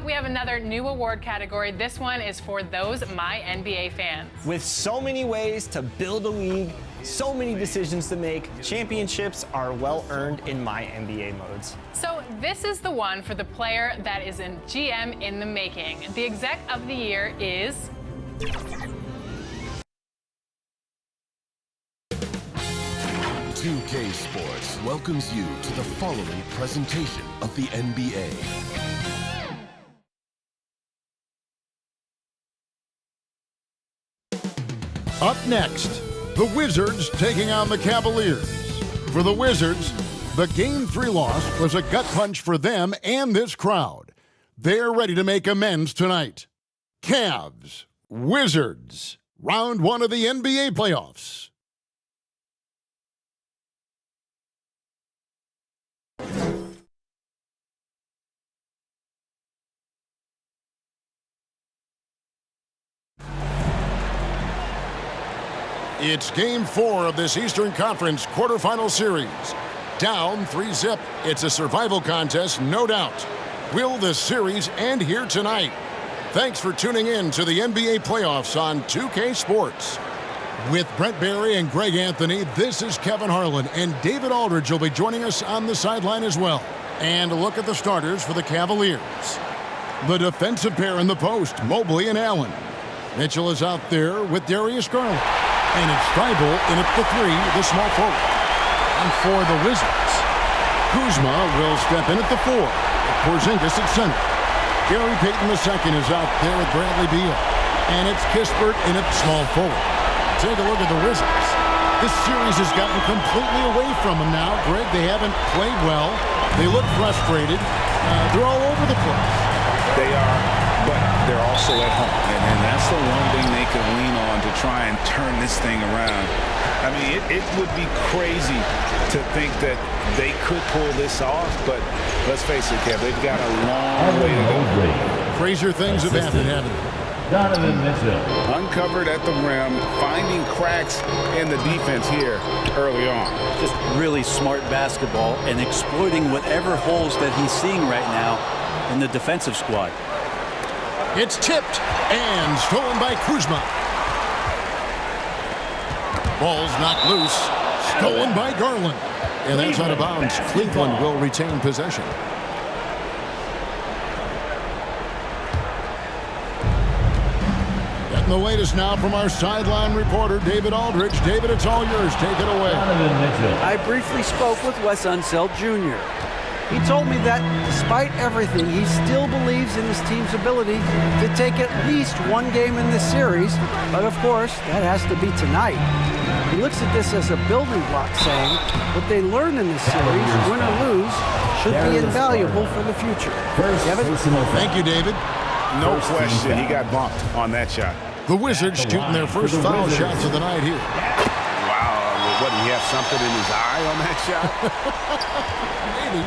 we have another new award category. This one is for those My NBA fans. With so many ways to build a league, so many decisions to make, championships are well earned in My NBA modes. So this is the one for the player that is in GM in the making. The exec of the year is... .2K Sports welcomes you to the following presentation of the NBA. Up next, the Wizards taking on the Cavaliers. For the Wizards, the Game 3 loss was a gut punch for them and this crowd. They're ready to make amends tonight. Cavs, Wizards, round 1 of the NBA playoffs. It's Game 4 of this Eastern Conference quarterfinal series. Down 3-0. It's a survival contest, no doubt. Will the series end here tonight? Thanks for tuning in to the NBA playoffs on 2K Sports. With Brent Barry and Greg Anthony, this is Kevin Harlan, and David Aldridge will be joining us on the sideline as well. And a look at the starters for the Cavaliers. The defensive pair in the post, Mobley and Allen. Mitchell is out there with Darius Garland. And it's Thibault in at the 3, the small forward. And for the Wizards, Kuzma will step in at the 4. Porzingis at center. Gary Payton II is out there with Bradley Beal. And it's Kispert in at small forward. Take a look at the Wizards. This series has gotten completely away from them now. Greg, they haven't played well. They look frustrated. They're all over the place. They are, but they're also at home. And that's the one thing they can lean on to try and turn this thing around. I mean, it would be crazy to think that they could pull this off, but let's face it, Kev, they've got a long way to go. Crazier things have happened, haven't they? Donovan Mitchell. Uncovered at the rim, finding cracks in the defense here early on. Just really smart basketball and exploiting whatever holes that he's seeing right now in the defensive squad. It's tipped and stolen by Kuzma. Ball's knocked loose. Stolen by Garland. And that's out of bounds. Cleveland will retain possession. Getting the latest now from our sideline reporter, David Aldridge. David, it's all yours. Take it away. Donovan I briefly spoke with Wes Unseld Jr. He told me that despite everything, he still believes in his team's ability to take at least one game in this series. But of course, that has to be tonight. He looks at this as a building block, saying what they learned in this series, win or lose, should be invaluable for the future. Kevin? Thank you, David. No question, he got bumped on that shot. The Wizards shooting their first foul shots of the night here. Wow, what, did he have something in his eye on that shot? Maybe.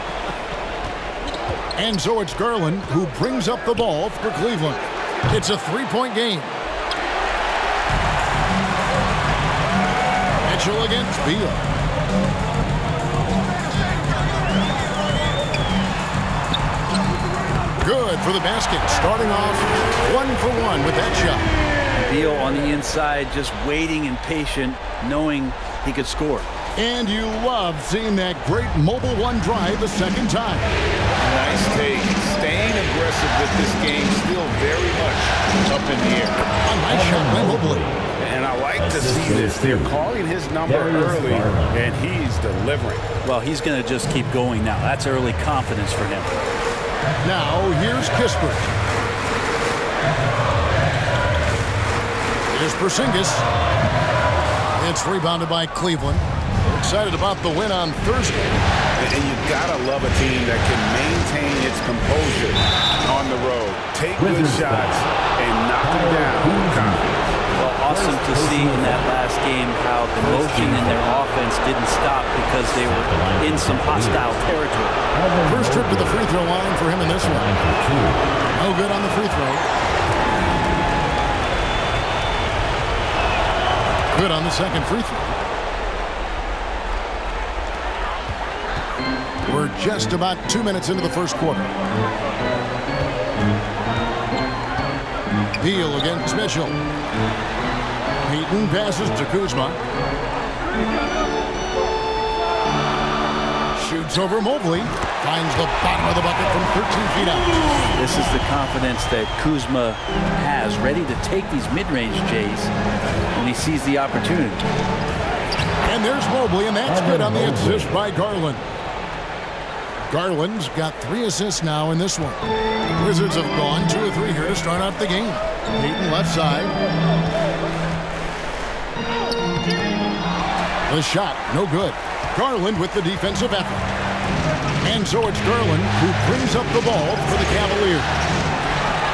And so it's Garland who brings up the ball for Cleveland. It's a 3-point game. Mitchell against Beal. Good for the basket. Starting off 1 for 1 with that shot. Beal on the inside, just waiting and patient, knowing he could score. And you love seeing that great mobile one drive the second time. Nice take. Staying aggressive with this game, still very much up in the air. A nice shot by Mobley. And I like to see this. They're calling his number early, and he's delivering. Well, he's going to just keep going now. That's early confidence for him. Now, here's Kispert. Here's Porzingis. It's rebounded by Cleveland. Excited about the win on Thursday. And you gotta love a team that can maintain its composure on the road. Take good shots and knock them down with confidence. Well, awesome to see in that last game how the motion in their offense didn't stop because they were in some hostile territory. First trip to the free throw line for him in this one. No good on the free throw. Good on the second free throw. We're just about 2 minutes into the first quarter. Beal against Mitchell. Peyton passes to Kuzma. Shoots over Mobley. Finds the bottom of the bucket from 13 feet out. This is the confidence that Kuzma has, ready to take these mid-range Jays when he sees the opportunity. And there's Mobley, and that's good on the assist by Garland. Garland's got 3 assists now in this one. Wizards have gone 2 of 3 here to start out the game. Peyton left side. The shot, no good. Garland with the defensive effort. And so it's Garland who brings up the ball for the Cavaliers.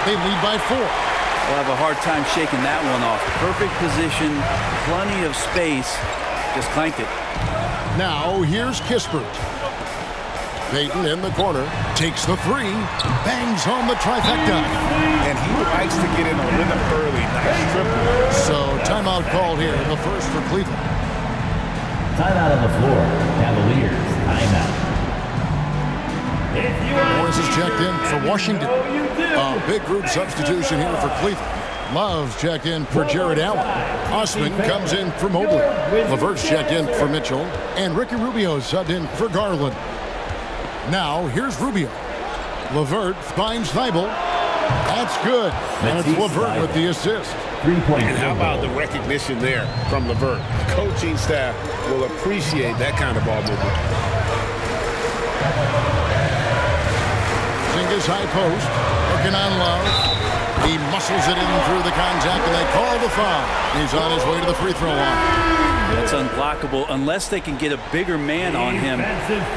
They lead by 4. We'll have a hard time shaking that one off. Perfect position, plenty of space. Just clanked it. Now here's Kispert. Peyton in the corner, takes the 3, bangs home the trifecta. And he likes to get in a rhythm early. Nice triple. So timeout called here, the first for Cleveland. Timeout on the floor. Cavaliers, timeout. Morris is checked in for Washington. A big group substitution here for Cleveland. Love's checked in for Jared Allen. Osman comes in for Mobley. LeVert's checked in for Mitchell. And Ricky Rubio subbed in for Garland. Now, here's Rubio. LeVert finds Thibault. That's good. That's LeVert with the assist. 3-point. And how about the recognition there from LeVert? The coaching staff will appreciate that kind of ball movement. Zingas high post. Working on Love. He muscles it in through the contact, and they call the foul. He's on his way to the free throw line. That's unblockable. Unless they can get a bigger man on him,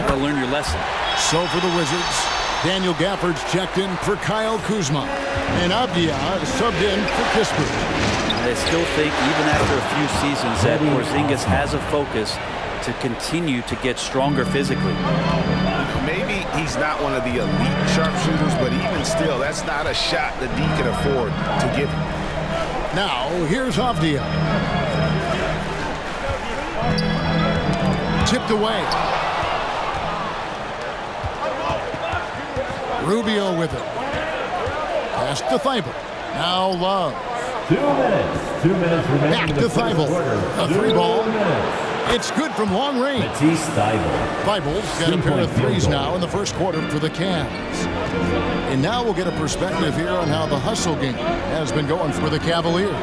they'll learn your lesson. So for the Wizards, Daniel Gafford's checked in for Kyle Kuzma. And Avdia subbed in for Kispert. I still think, even after a few seasons, that Porzingis has a focus to continue to get stronger physically. Maybe he's not one of the elite sharpshooters, but even still, that's not a shot that D can afford to give him. Now, here's Avdia. Tipped away. Rubio with it. Pass to Thibault. Now Love. 2 minutes. 2 minutes remaining. Back to Thibault. A 3 ball. It's good from long range. Matisse Thybulle. Thibault's got a pair of 3s now in the first quarter for the Cavs. And now we'll get a perspective here on how the hustle game has been going for the Cavaliers.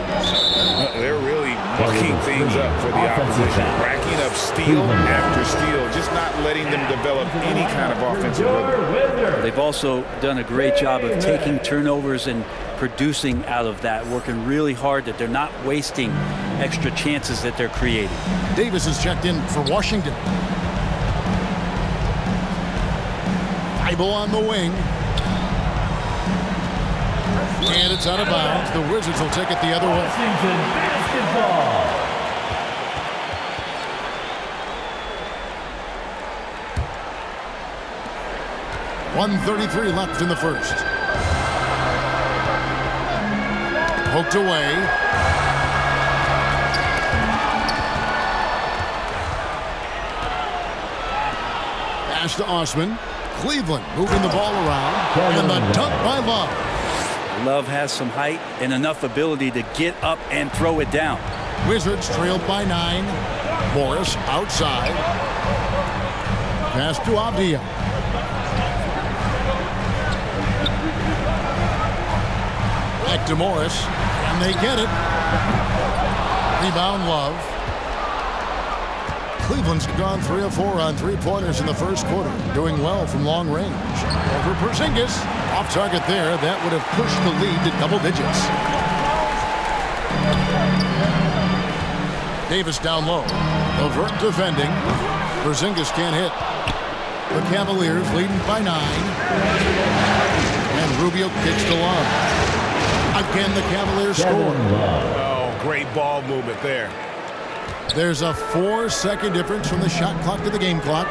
They're really mucking things up for the opposition, racking up steal after steal, just not letting them develop any kind of offensive rhythm. They've also done a great job of taking turnovers and producing out of that, working really hard that they're not wasting extra chances that they're creating. Davis is checked in for Washington. Thibault on the wing. And it's out of bounds. The Wizards will take it the other way. Washington basketball. .133 left in the first. Poked away. Pass to Osman. Cleveland moving the ball around. And the dunk by Love. Love has some height and enough ability to get up and throw it down. Wizards trailed by 9. Morris outside. Pass to Avdia. Back to Morris. And they get it. Rebound Love. Cleveland's gone 3 of 4 on 3-pointers in the first quarter. Doing well from long range. Over Porzingis. Off target there. That would have pushed the lead to double digits. Davis down low. LeVert defending. Porzingis can't hit. The Cavaliers leading by 9. And Rubio kicks to Love. Again, the Cavaliers score. Oh, great ball movement there. There's a 4-second difference from the shot clock to the game clock.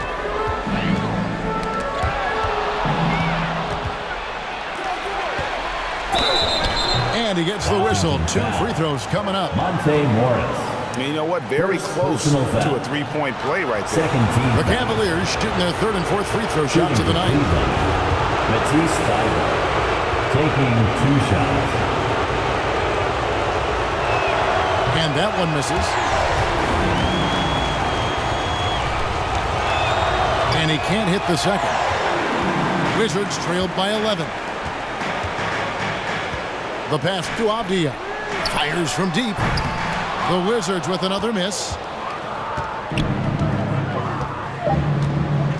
And he gets the whistle. 2 free throws coming up. Monte Morris. I mean, you know what? Very close to a 3-point play right there. Second team. The Cavaliers shooting their 3rd and 4th free throw shots of the night. Matisse Thybulle. taking 2 shots. And that one misses. And he can't hit the second. Wizards trailed by 11. The pass to Avdia. Fires from deep. The Wizards with another miss.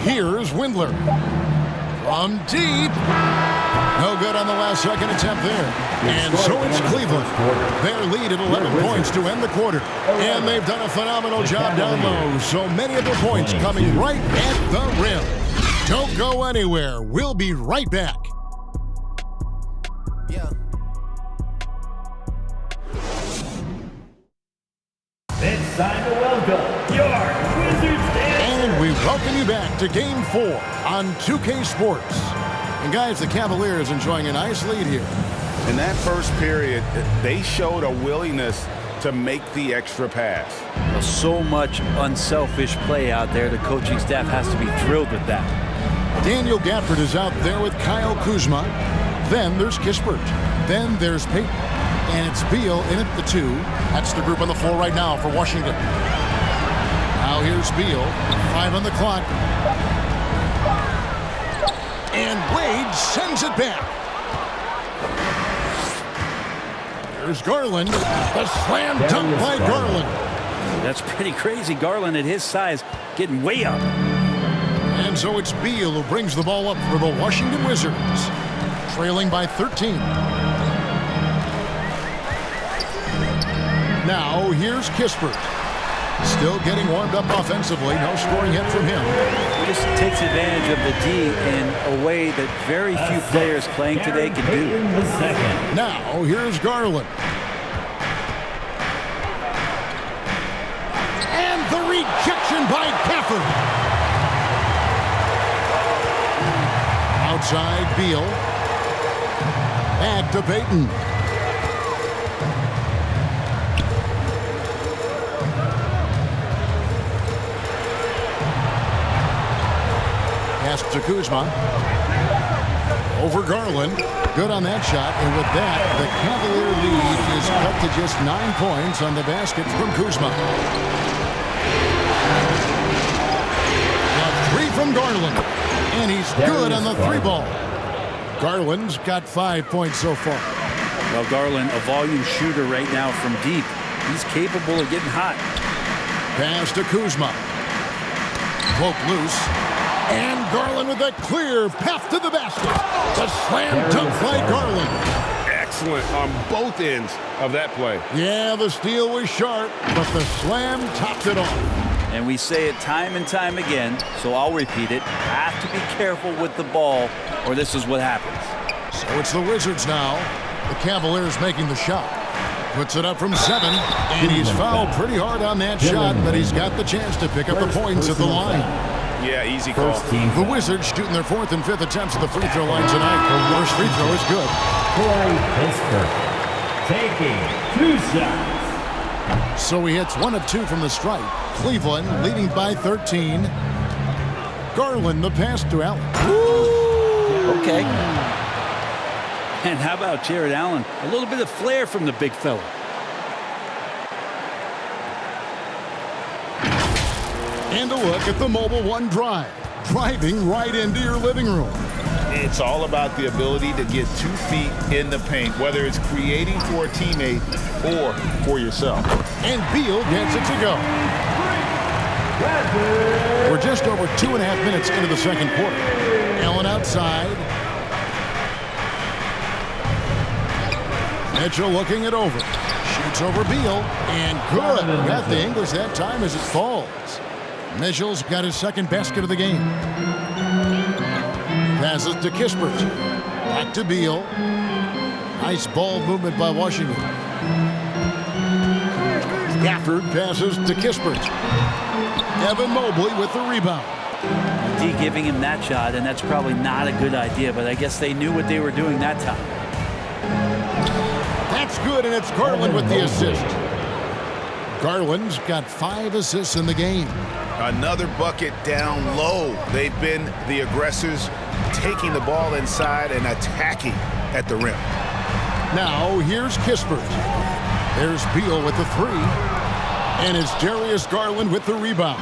Here's Windler. From deep. No good on the last second attempt there. And so it's Cleveland. Their lead at 11 points to end the quarter. And they've done a phenomenal job down low. So many of their points coming right at the rim. Don't go anywhere. We'll be right back. It's time to welcome your Wizards fans. And we welcome you back to Game 4 on 2K Sports. And guys, the Cavaliers enjoying a nice lead here. In that first period, they showed a willingness to make the extra pass. Well, so much unselfish play out there. The coaching staff has to be thrilled with that. Daniel Gafford is out there with Kyle Kuzma. Then there's Kispert. Then there's Payton. And it's Beal in at the 2. That's the group on the floor right now for Washington. Now here's Beal. 5 on the clock. And Wade sends it back. There's Garland. The slam dunk by Garland. That's pretty crazy. Garland at his size getting way up. And so it's Beal who brings the ball up for the Washington Wizards. Trailing by 13. Now here's Kispert. Still getting warmed up offensively. No scoring hit from him. He just takes advantage of the D in a way that very few players playing today can do. Now here's Garland. And the rejection by Gafford. Outside Beal. Back to Payton. Pass to Kuzma. Over Garland. Good on that shot. And with that, the Cavalier lead is cut to just 9 points on the basket from Kuzma. The 3 from Garland. And he's good on the 3-ball. Garland's got 5 points so far. Well, Garland, a volume shooter right now from deep. He's capable of getting hot. Pass to Kuzma. Broke loose. And Garland with a clear path to the basket. The slam dunk by Garland. Excellent on both ends of that play. Yeah, the steal was sharp, but the slam topped it off. And we say it time and time again, so I'll repeat it. Have to be careful with the ball, or this is what happens. So it's the Wizards now. The Cavaliers making the shot. Puts it up from 7, and he's fouled pretty hard on that shot, but he's got the chance to pick up the points at the line. Yeah, easy call. The Wizards shooting their 4th and 5th attempts at the free throw line tonight. The first free throw is good. Pittsburgh taking 2 shots. So he hits 1 of 2 from the stripe. Cleveland leading by 13. Garland the pass to Allen. Okay. And how about Jared Allen? A little bit of flair from the big fella. And a look at the Mobile One drive. Driving right into your living room. It's all about the ability to get 2 feet in the paint, whether it's creating for a teammate or for yourself. And Beal gets it to go. We're just over 2.5 minutes into the second quarter. Allen outside. Mitchell looking it over. Shoots over Beal. And good. Got the English that time as it falls. Mitchell's got his 2nd basket of the game. Passes to Kispert. Back to Beal. Nice ball movement by Washington. Gafford passes to Kispert. Evan Mobley with the rebound. D giving him that shot, and that's probably not a good idea, but I guess they knew what they were doing that time. That's good, and it's Garland with the assist. Garland's got 5 assists in the game. Another bucket down low. They've been the aggressors, taking the ball inside and attacking at the rim. Now here's Kispert. There's Beal with the three. And it's Darius Garland with the rebound.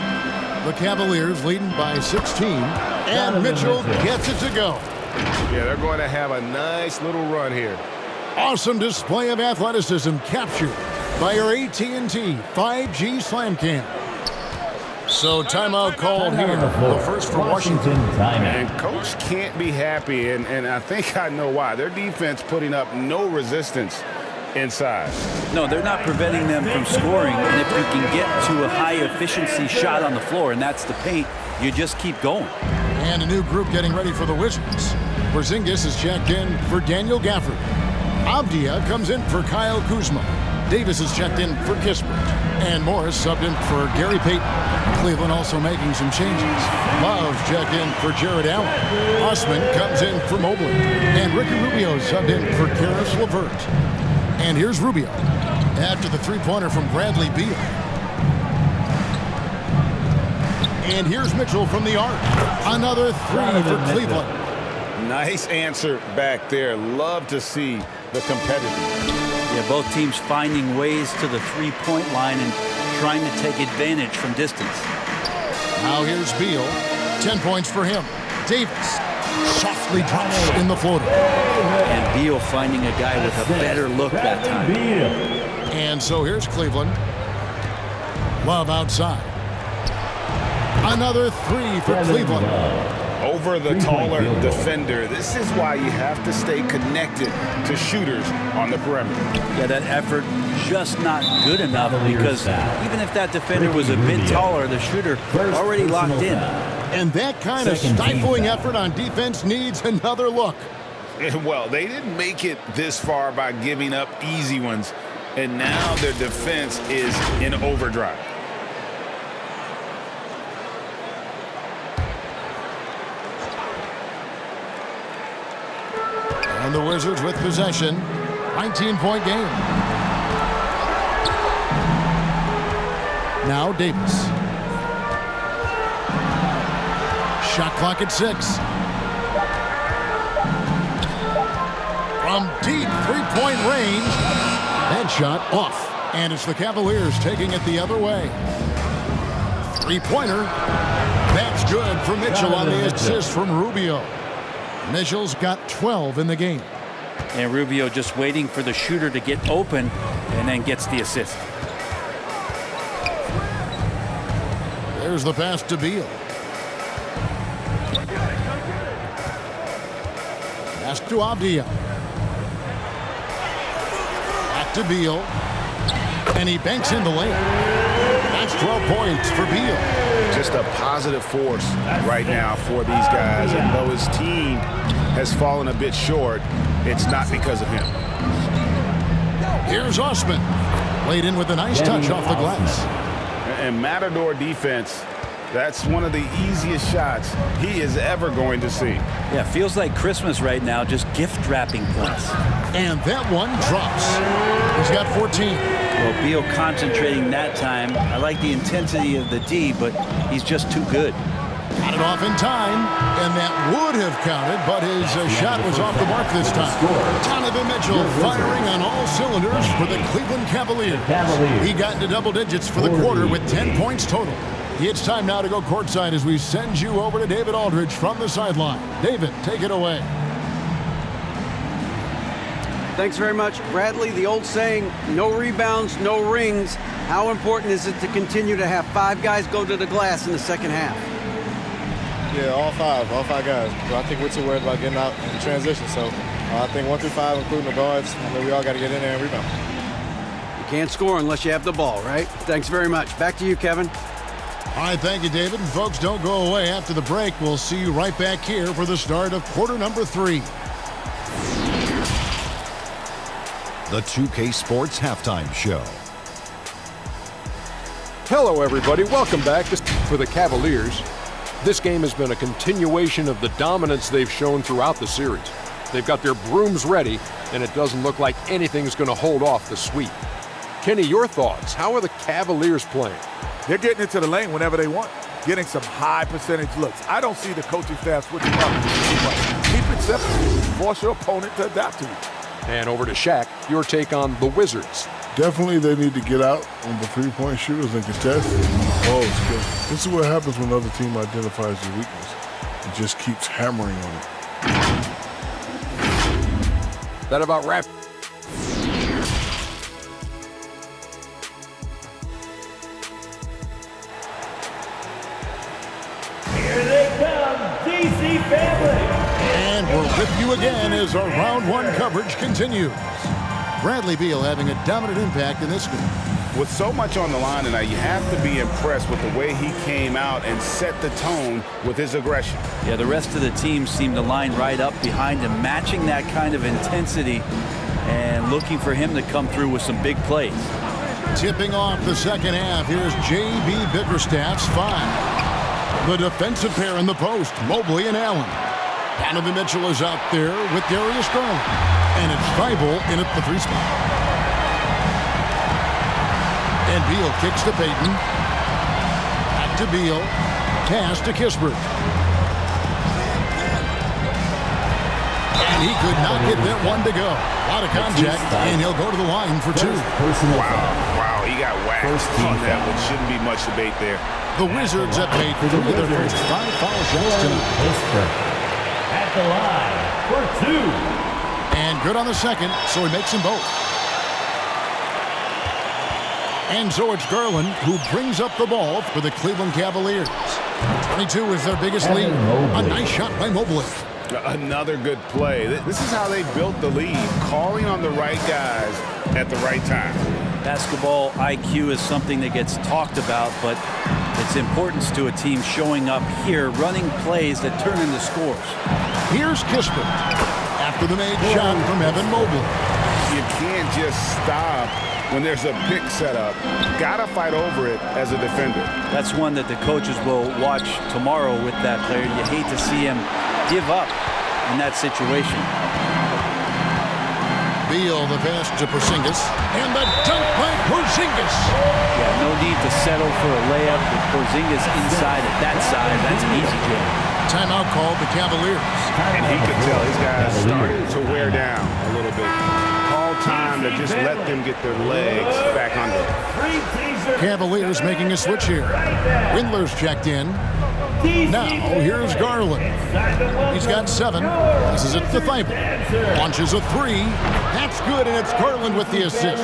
The Cavaliers leading by 16. And Mitchell gets it to go. Yeah, they're going to have a nice little run here. Awesome display of athleticism captured by our AT&T 5G Slam Cam. So timeout called here. The first for Washington. And coach can't be happy, and I think I know why. Their defense putting up no resistance inside. No, they're not preventing them from scoring, and if you can get to a high-efficiency shot on the floor, and that's the paint, you just keep going. And a new group getting ready for the Wizards. Porzingis is checked in for Daniel Gafford. Avdia comes in for Kyle Kuzma. Davis is checked in for Kispert. And Morris subbed in for Gary Payton. Cleveland also making some changes. Love checked in for Jared Allen. Osman comes in for Mobley. And Ricky Rubio subbed in for Karis LeVert. And here's Rubio after the three-pointer from Bradley Beal. And here's Mitchell from the arc. Another three for Cleveland. Nice answer back there. Love to see the competitive. Yeah, both teams finding ways to the three-point line and trying to take advantage from distance. Now here's Beal. 10 points for him. Davis softly drops in the floater. And Beal finding a guy with a better look that time. And so here's Cleveland. Love outside. Another three for Cleveland. Over the taller defender. This is why you have to stay connected to shooters on the perimeter. Yeah, that effort just not good enough because even if that defender was a bit taller, the shooter already locked in. And that kind of stifling effort on defense needs another look. Well, they didn't make it this far by giving up easy ones, and now their defense is in overdrive. And the Wizards with possession. 19-point game. Now Davis. Shot clock at 6. From deep three-point range. That shot off. And it's the Cavaliers taking it the other way. Three-pointer. That's good for Mitchell on the assist from Rubio. Mitchell's got 12 in the game. And Rubio just waiting for the shooter to get open and then gets the assist. There's the pass to Beal. Pass to Avdia. Back to Beal. And he banks in the lane. That's 12 points for Beal. Just a positive force right now for these guys. And though his team has fallen a bit short, it's not because of him. Here's Osman. Laid in with a nice touch off the glass. And Matador defense, that's one of the easiest shots he is ever going to see. Yeah, feels like Christmas right now, just gift wrapping points. And that one drops. He's got 14. Well, Beal concentrating that time. I like the intensity of the D, but he's just too good. Got it off in time, and that would have counted, but his shot was off the mark this time. Donovan Mitchell firing on all cylinders for the Cleveland Cavaliers. He got into double digits for the quarter with 10 points total. It's time now to go courtside as we send you over to David Aldridge from the sideline. David, take it away. Thanks very much, Bradley. The old saying, no rebounds, no rings. How important is it to continue to have 5 guys go to the glass in the second half? Yeah, all five guys. So I think we're too worried about getting out in transition. So I think 1 through 5, including the guards, we all got to get in there and rebound. You can't score unless you have the ball, right? Thanks very much. Back to you, Kevin. All right, thank you, David. And folks, don't go away. After the break, we'll see you right back here for the start of quarter number 3. The 2K Sports Halftime Show. Hello, everybody. Welcome back for the Cavaliers. This game has been a continuation of the dominance they've shown throughout the series. They've got their brooms ready, and it doesn't look like anything's going to hold off the sweep. Kenny, your thoughts? How are the Cavaliers playing? They're getting into the lane whenever they want, getting some high percentage looks. I don't see the coaching staff switching up But keep it simple. Force your opponent to adapt to it. And over to Shaq, your take on the Wizards. Definitely they need to get out on the three-point shooters and contest it. Because this is what happens when another team identifies your weakness and just keeps hammering on it. That about wraps. Here they come, DC family. And we're with you again as our round one coverage continues. Bradley Beal having a dominant impact in this game. With so much on the line tonight, you have to be impressed with the way he came out and set the tone with his aggression. Yeah, the rest of the team seemed to line right up behind him, matching that kind of intensity and looking for him to come through with some big plays. Tipping off the second half, here's J.B. Bickerstaff's 5. The defensive pair in the post, Mobley and Allen. Donovan Mitchell is out there with Darius Garland. And it's Thibault in at the 3 spot. And Beal kicks to Payton. Back to Beal. Pass to Kispert. And he could not get that one to go. A lot of contact, and he'll go to the line for 2. Wow, he got whacked on that one. Shouldn't be much debate there. The Wizards have made 3 of their first 5 foul shots tonight. At the line for 2. And good on the second, so he makes them both. And so it's Garland who brings up the ball for the Cleveland Cavaliers. 22 is their biggest lead. A nice shot by Mobley. Another good play. This is how they built the lead, calling on the right guys at the right time. Basketball IQ is something that gets talked about, but its importance to a team showing up here, running plays that turn into scores. Here's Kispert after the made shot from Evan Mobley. You can't just stop when there's a pick set up. Gotta fight over it as a defender. That's one that the coaches will watch tomorrow with that player. You hate to see him give up in that situation. Beal, the pass to Porzingis, and the dunk by Porzingis. Yeah, no need to settle for a layup with Porzingis inside at that size. That's an easy game. Timeout called the Cavaliers. And he could tell these guys started to wear down a little bit. Call time to just let them get their legs back under. Cavaliers making a switch here. Windler's checked in. Now, here's Garland. He's got 7. This is it to Thibault. Launches a 3. That's good, and it's Garland with the assist.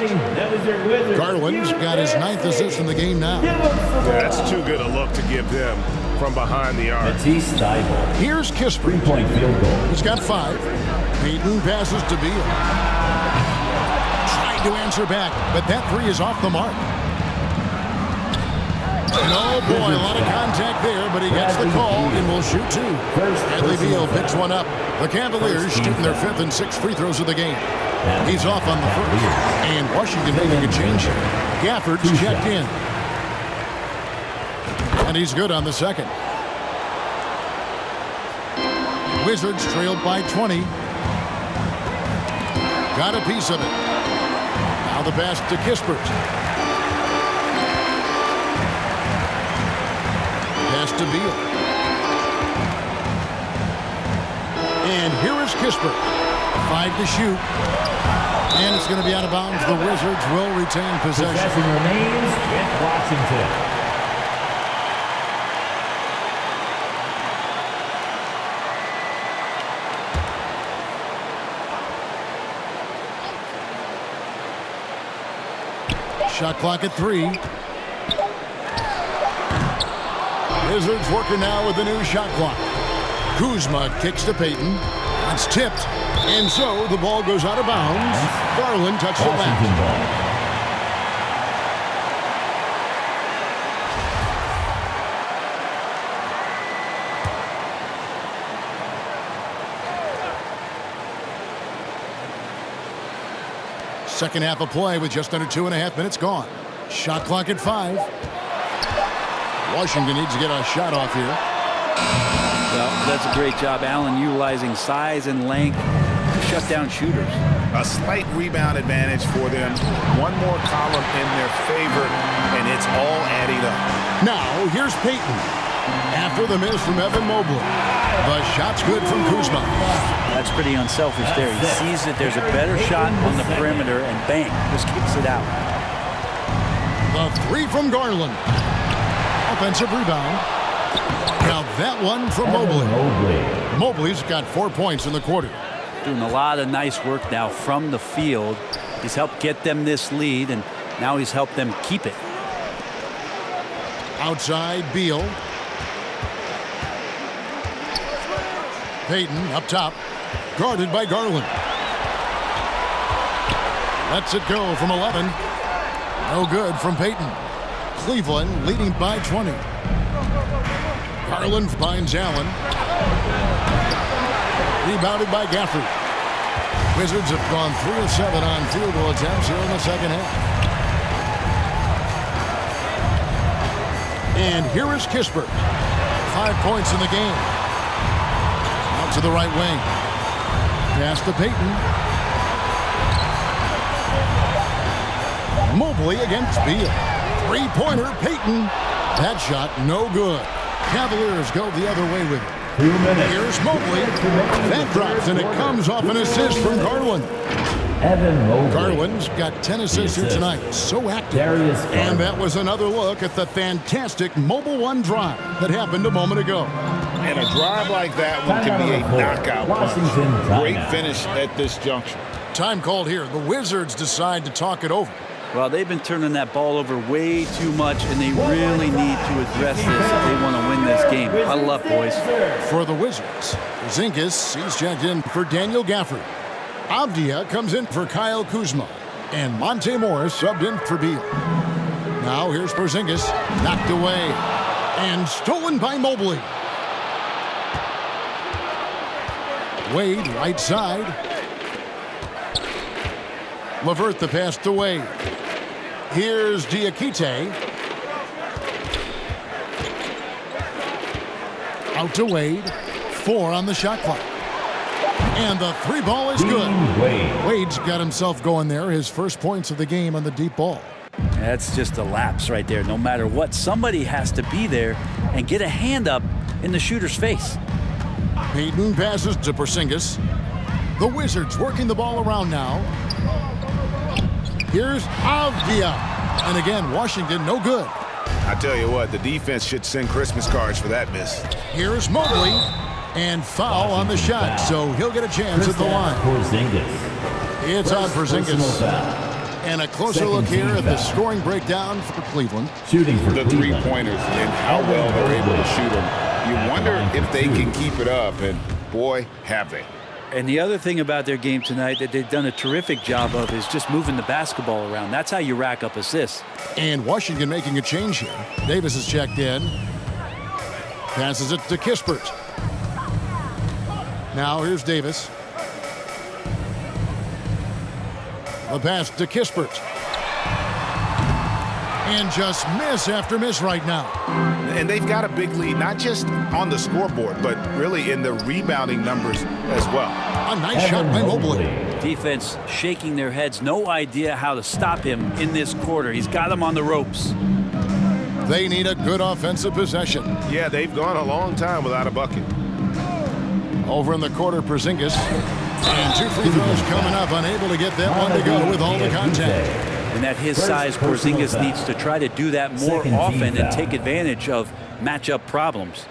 Garland's got his 9th assist in the game now. That's too good a look to give them from behind the arc. Here's Kispert. 3-point field goal. He's got 5. Payton passes to Beal. Tried to answer back, but that 3 is off the mark. Oh boy, a lot of contact there, but he gets the call and will shoot 2. Bradley Beal picks one up. The Cavaliers shooting their 5th and 6th free throws of the game. He's off on the first. And Washington making a change here. Gafford's checked in. And he's good on the second. Wizards trailed by 20. Got a piece of it. Now the pass to Kispert. Pass to Beal. And here is Kispert. 5 to shoot. And it's going to be out of bounds. The Wizards will retain possession. Possession remains with Washington. Shot clock at 3. Wizards working now with the new shot clock. Kuzma kicks to Payton. That's tipped. And so the ball goes out of bounds. Garland touched it last. Second half of play with just under 2.5 minutes gone. Shot clock at 5. Washington needs to get a shot off here. Well, that's a great job, Allen, utilizing size and length to shut down shooters. A slight rebound advantage for them. One more column in their favor, and it's all adding up. Now, here's Payton. After the miss from Evan Mobley, the shot's good from Kuzma. That's pretty unselfish there. He sees that there's a better shot on the perimeter and bang, just kicks it out. The three from Garland. Offensive rebound. Now that one from Mobley. Mobley's got 4 points in the quarter. Doing a lot of nice work now from the field. He's helped get them this lead, and now he's helped them keep it. Outside, Beal. Payton up top, guarded by Garland. Lets it go from 11. No good from Payton. Cleveland leading by 20. Garland finds Allen. Rebounded by Gafford. Wizards have gone 3 of 7 on field goal attempts here in the second half. And here is Kispert. 5 points in the game. Out to the right wing. Pass to Payton. Mobley against Beal. Three-pointer, Payton. That shot no good. Cavaliers go the other way with it. 2 minutes. Here's Mobley. That drops, and it comes off an assist from Garland. Evan Mobley. Garland's got 10 assists here tonight. So active. And that was another look at the fantastic Mobile One drive that happened a moment ago. And a drive like that one can be a knockout punch. Great finish at this juncture. Time called here. The Wizards decide to talk it over. Well, they've been turning that ball over way too much, and they really need to address this if they want to win this game. Huddle up, boys. For the Wizards, Zinkas, he's checked in for Daniel Gafford. Avdia comes in for Kyle Kuzma. And Monte Morris subbed in for Beal. Now here's Porzingis, knocked away. And stolen by Mobley. Wade, right side. LeVert the pass to Wade. Here's Diakite. Out to Wade. 4 on the shot clock. And the 3 ball is good. Wade's got himself going there. His first points of the game on the deep ball. That's just a lapse right there. No matter what, somebody has to be there and get a hand up in the shooter's face. Payton passes to Porzingis. The Wizards working the ball around now. Here's Avdia. And again, Washington no good. I tell you what, the defense should send Christmas cards for that miss. Here's Mobley. And foul on the shot, so he'll get a chance at the line. It's on Porzingis. And a closer look here at the scoring breakdown for Cleveland. Shooting for the three-pointers and how well they're able to shoot them. You wonder if they can keep it up, and boy, have they. And the other thing about their game tonight that they've done a terrific job of is just moving the basketball around. That's how you rack up assists. And Washington making a change here. Davis is checked in. Passes it to Kispert. Now here's Davis. The pass to Kispert. And just miss after miss right now. And they've got a big lead, not just on the scoreboard, but really in the rebounding numbers as well. A nice shot by Mobley. Defense shaking their heads. No idea how to stop him in this quarter. He's got him on the ropes. They need a good offensive possession. Yeah, they've gone a long time without a bucket. Over in the quarter, Porzingis. And 2 free throws coming up, unable to get that one to go with all the contact. And at his size, Porzingis needs to try to do that more often and take advantage of matchup problems.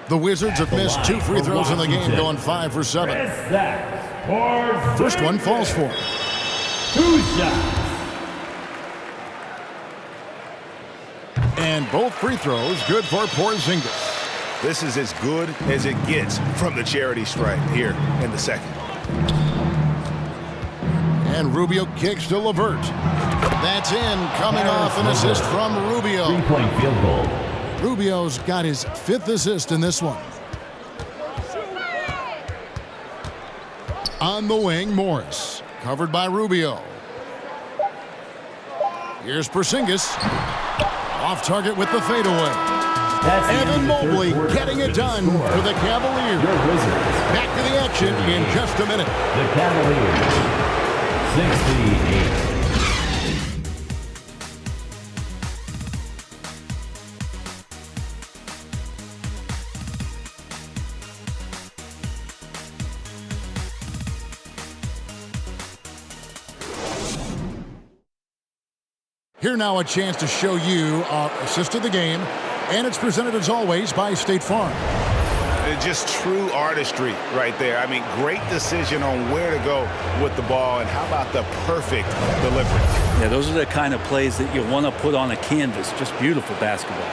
The Wizards have missed 2 free throws in the game, going 5 for 7. First one falls for him. 2 shots. And both free throws good for Porzingis. This is as good as it gets from the charity stripe here in the second. And Rubio kicks to LeVert. That's in, coming off an assist from Rubio. 3-point field goal. Rubio's got his 5th assist in this one. On the wing, Morris. Covered by Rubio. Here's Porzingis. Off target with the fadeaway. Evan Mobley getting it done for the Cavaliers. Back to the action in just a minute. The Cavaliers, 68. Here now a chance to show you our assist of the game, and it's presented as always by State Farm. Just true artistry right there. I mean, great decision on where to go with the ball, and how about the perfect delivery? Yeah, those are the kind of plays that you want to put on a canvas. Just beautiful basketball.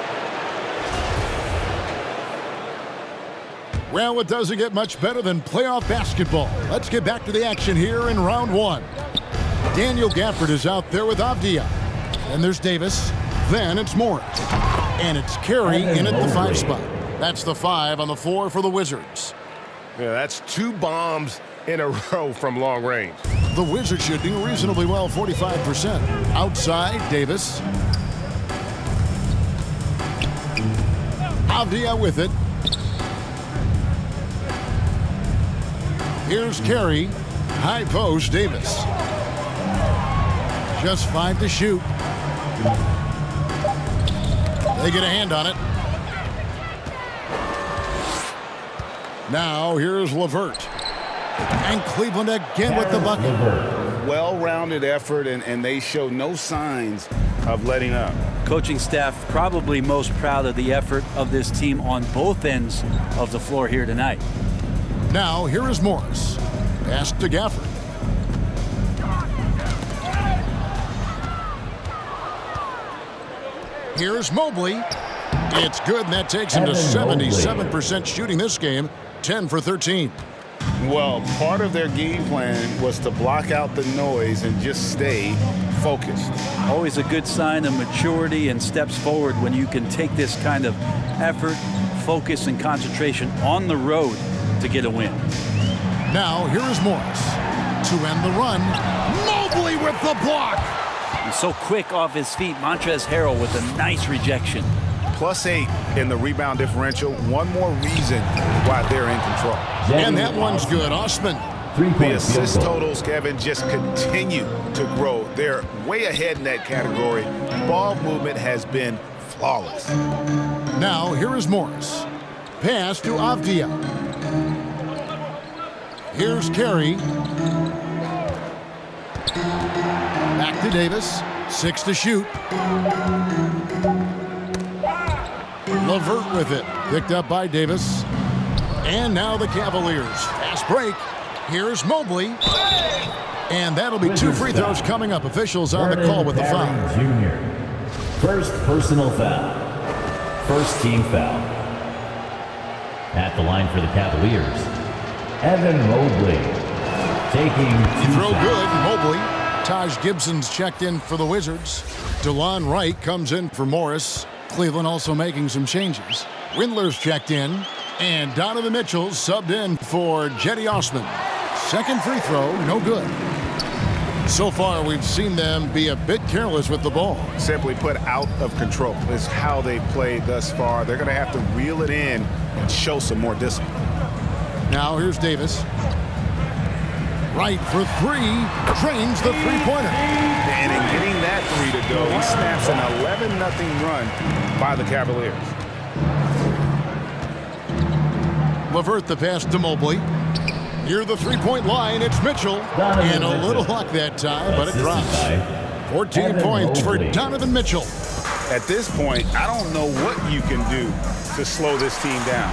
Well, it doesn't get much better than playoff basketball. Let's get back to the action here in round one. Daniel Gafford is out there with Avdia. And there's Davis. Then it's Morris. And it's Carey in at the 5 spot. That's the 5 on the floor for the Wizards. Yeah, that's 2 bombs in a row from long range. The Wizards shooting reasonably well, 45%. Outside, Davis. Avdia with it. Here's Carey. High post, Davis. Just 5 to shoot. They get a hand on it. Now here's LeVert. And Cleveland again with the bucket. Well-rounded effort, and they show no signs of letting up. Coaching staff probably most proud of the effort of this team on both ends of the floor here tonight. Now here is Morris. Pass to Gafford. Here's Mobley. It's good, and that takes him to 77% shooting this game, 10 for 13. Well, part of their game plan was to block out the noise and just stay focused. Always a good sign of maturity and steps forward when you can take this kind of effort, focus, and concentration on the road to get a win. Now, here is Morris to end the run. Mobley with the block. He's so quick off his feet. Montrezl Harrell with a nice rejection. +8 in the rebound differential. One more reason why they're in control. And that one's good. Osman. The assist totals, Kevin, just continue to grow. They're way ahead in that category. Ball movement has been flawless. Now, here is Morris. Pass to Avdia. Here's Carey. Back to Davis. 6 to shoot. LeVert with it. Picked up by Davis. And now the Cavaliers. Fast break. Here's Mobley. And that'll be 2 free throws coming up. Officials on the call with the foul. Jr. First personal foul. First team foul. At the line for the Cavaliers, Evan Mobley. Taking 2 Throw fouls. good. Mobley. Taj Gibson's checked in for the Wizards. DeLon Wright comes in for Morris. Cleveland also making some changes. Windler's checked in. And Donovan Mitchell subbed in for Jetty Osman. Second free throw, no good. So far, we've seen them be a bit careless with the ball. Simply put, out of control is how they've played thus far. They're going to have to reel it in and show some more discipline. Now here's Davis. Right for 3, trains the three-pointer. And in getting that 3 to go, he snaps an 11-0 run by the Cavaliers. LeVert the pass to Mobley. Near the three-point line, it's Mitchell. And a little luck that time, but it drops. 14 points for Donovan Mitchell. At this point, I don't know what you can do to slow this team down.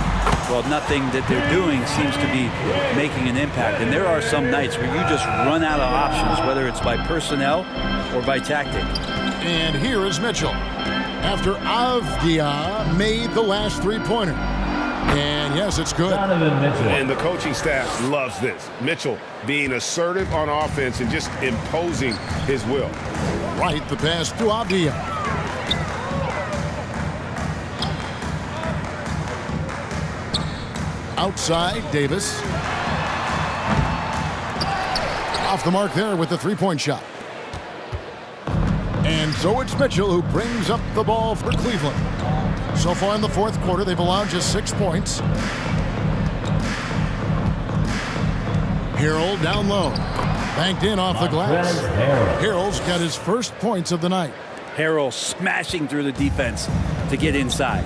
Well, nothing that they're doing seems to be making an impact. And there are some nights where you just run out of options, whether it's by personnel or by tactic. And here is Mitchell. After Avdia made the last three-pointer. And yes, it's good. And the coaching staff loves this. Mitchell being assertive on offense and just imposing his will. Right, the pass to Avdia. Outside, Davis. Off the mark there with the three-point shot. And so it's Mitchell who brings up the ball for Cleveland. So far in the fourth quarter, they've allowed just 6 points. Harrell down low. Banked in off the glass. Harrell's got his first points of the night. Harrell smashing through the defense to get inside.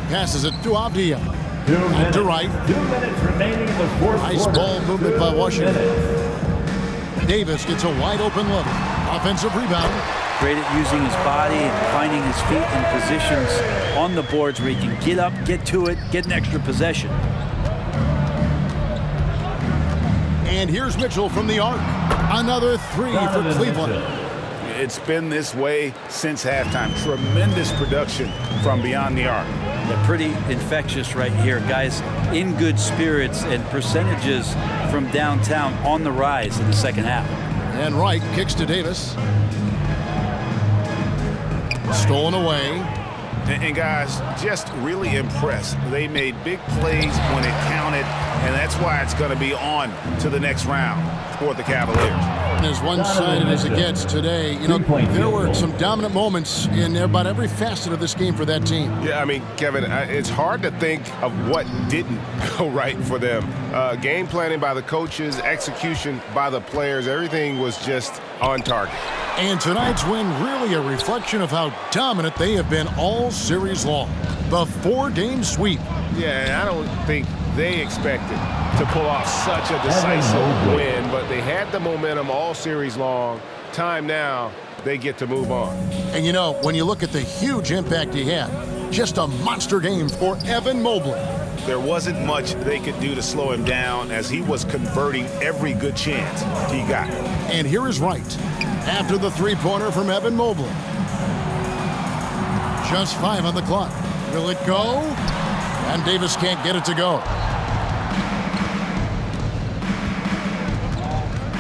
Passes it to Avdia. 2 minutes. To right. 2 minutes remaining in the fourth Nice quarter. ball movement by Washington. Davis gets a wide open look. Offensive rebound. great at using his body and finding his feet in positions on the boards where he can get up, get to it, get an extra possession. And here's Mitchell from the arc. Another three for Cleveland. It's been this way since halftime. Tremendous production from beyond the arc. Yeah, pretty infectious right here. Guys in good spirits, and percentages from downtown on the rise in the second half. And Wright kicks to Davis. Stolen away. And guys, just really impressed. They made big plays when it counted, and that's why it's going to be on to the next round for the Cavaliers. As one-sided as it gets today, you know, there were some dominant moments in about every facet of this game for that team. Yeah, I mean, Kevin, it's hard to think of what didn't go right for them. Game planning by the coaches, execution by the players, everything was just on target. And tonight's win really a reflection of how dominant they have been all series long. The 4-game sweep. Yeah, and I don't think they expected to pull off such a decisive win, but they had the momentum all series long. Time now, they get to move on. And you know, when you look at the huge impact he had, just a monster game for Evan Mobley. There wasn't much they could do to slow him down as he was converting every good chance he got. And here is Wright after the three-pointer from Evan Mobley. Just 5 on the clock. Will it go? And Davis can't get it to go.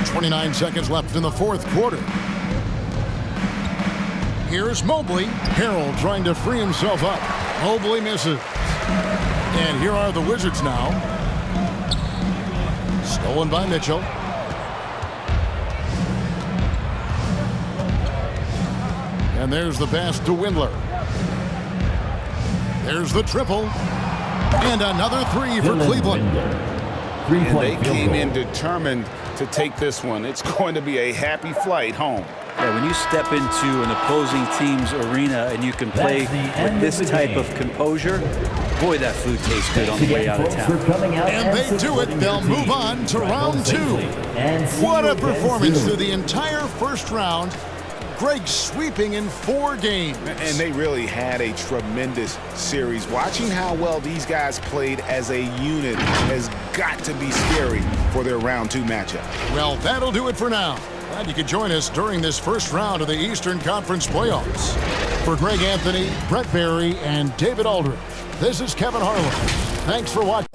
29 seconds left in the fourth quarter. Here's Mobley. Harrell trying to free himself up. Mobley misses. And here are the Wizards now. Stolen by Mitchell. And there's the pass to Windler. There's the triple. And another three for Cleveland. And they came in determined to take this one. It's going to be a happy flight home. Yeah, when you step into an opposing team's arena and you can play with this type of composure, boy, that food tastes good on the way out of town. And they do it. They'll move on to round 2. What a performance through the entire first round. Greg sweeping in 4 games. And they really had a tremendous series. Watching how well these guys played as a unit has got to be scary for their round 2 matchup. Well, that'll do it for now. Glad you could join us during this first round of the Eastern Conference playoffs. For Greg Anthony, Brett Barry, and David Aldridge, this is Kevin Harlan. Thanks for watching.